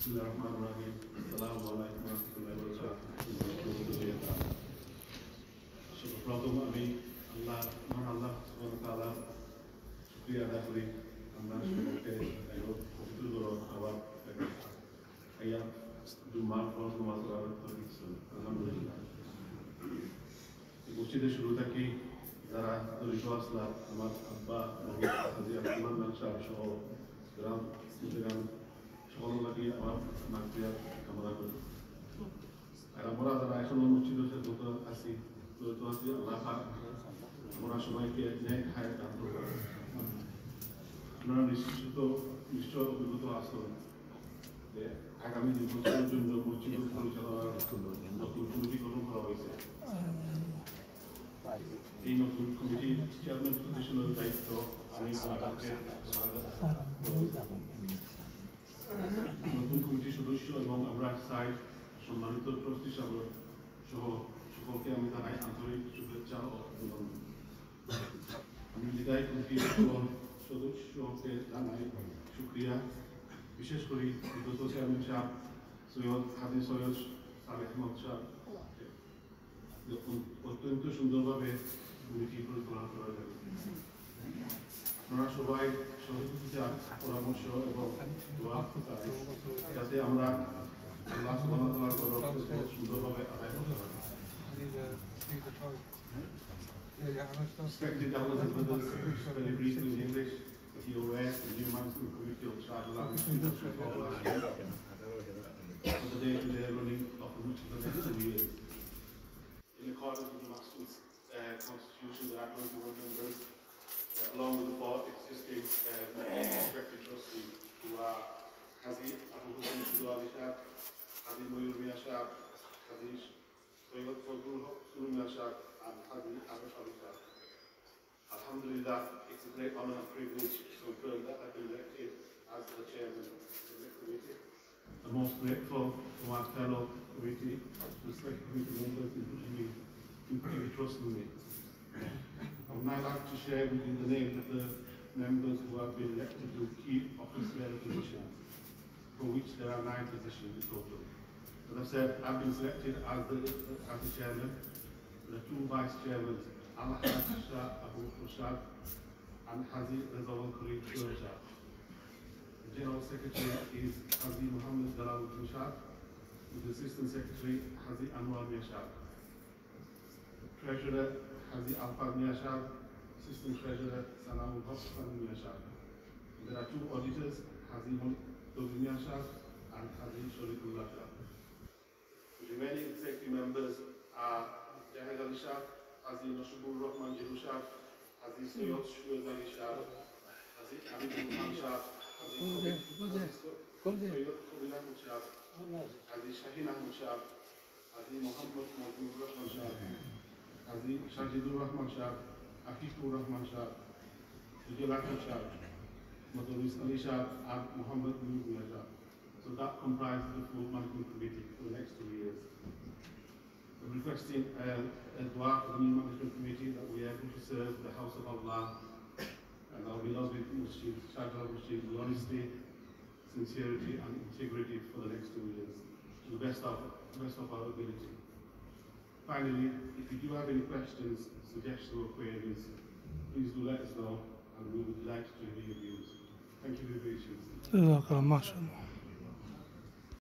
Bismillahirrahmanirrahim. Assalamualaikum warahmatullahi wabarakatuh. সর্বপ্রথম আমি আল্লাহ সুবহানাহু ওয়া তাআলা শুকরিয়া আদায় করি। আমরা সকলকে পবিত্র আবার আইয়া জুম্মার ফরজ নামাজ পড়ার তৌফিক দিয়েছেন। আলহামদুলিল্লাহ। মসজিদের শুরু থেকে যারা জড়িত আসলাম, আমার আব্বা হাজী আব্দুল মান্নান সাহেব সহ গ্রাম সকল লাগি আমার মাগফিরাত কামনা করি। আর আমরা যারা এখনো মসজিদের সাথে আছি জড়িত আছি, আল্লাহ পাক আমরা সবাইকে ন্যায় হায়াত দান করুন। আপনারা নিশ্চয় অভিজ্ঞত আছেন যে আগামী 2 বছরের জন্য মসজিদ পরিচালনার নতুন কমিটি গঠন করা হয়েছে। এই নতুন কমিটির চেয়ারম্যান পজিশনের দায়িত্ব আমি নতুন কমিটির সদস্য এবং আমরা চাই সম্মানিত ট্রাস্টি সহ সকলকে আমি জানাই আন্তরিক শুভেচ্ছা ও অভিনন্দন। আমি বিদায় কমিটির সদস্যকে জানাই শুক্রিয়া, বিশেষ করে বিগত চেয়ারম্যান সাহেব হাজী সৈয়দ সালেহ আহমদ সাহেব অত্যন্ত সুন্দরভাবে কমিটি পরিচালনা করা যাবে। আপনারা সবাই সহযোগিতা, পরামর্শ এবং দোয়া চাই যাতে আমরা আল্লাহ সুবহানাহু ওয়া তাআলার তরফ সুন্দরভাবে আদায় করতে পারি। Respected elders and brothers, very briefly in English, TOS, the new management committee of Shahla, for the day-to-day running of the next 2 years. In accordance with the Masjid's constitution, there are 21 members, along with the 4 existing respected trustees, who are Haji Abu Hussein Sudwali Shah, Haji Moyur Mia Shah, Haji Sayyid Fadul Mia Shah, and Haji Abu Ali Shah. Alhamdulillah, it's a great honor and privilege to confirm that I've been elected as the chairman of the committee. I'm most grateful to my fellow committee, respected committee members, in putting trust in me. I would now like to share with you the names of the members who have been elected to key office bearer positions, for which there are 9 positions in total. As I said, I've been selected as the chairman. The 2 vice chairmen, Al-Haj Shah Abu Rashad and Haji Rizwan Kareem Shah. The General Secretary is Haji Muhammad Jalaluddin Shah, with the Assistant Secretary Haji Anwar Mia Shah. Treasurer Haji Alfad Mia Shah, Assistant Treasurer Sanamul Hossan Mia Shah. There are 2 auditors, Haji Mulk Mia Shah and Haji Sharifullah Shah. The remaining executive members are Jahid Ali Shah, Haji Nasrul Rahman Jiru Shah, Haji Sayyid Shuaib Ali Shah, Haji Abdul Rahman Shah, Haji Sayyid Khalil Ahmad Shah, Haji Shaheen Ahmad Shah, Haji Muhammad Mahmoud Rahman Shah, Haji Shajidur Rahman Shah, Afiqur Rahman Shah, Rijal Ahmad Shah, Madaris Ali Shah, and Muhammad Nur Shah. So that comprises the full management committee for the next 2 years. I'm requesting a dua for the new management committee that we are able to serve the house of Allah and our beloved Masjid, Shahla Masjid, with honesty, sincerity and integrity for the next 2 years, to the best of our ability. Finally, if you do have any questions, suggestions or queries, please do let us know and we would like to hear your views. Thank you for your patience.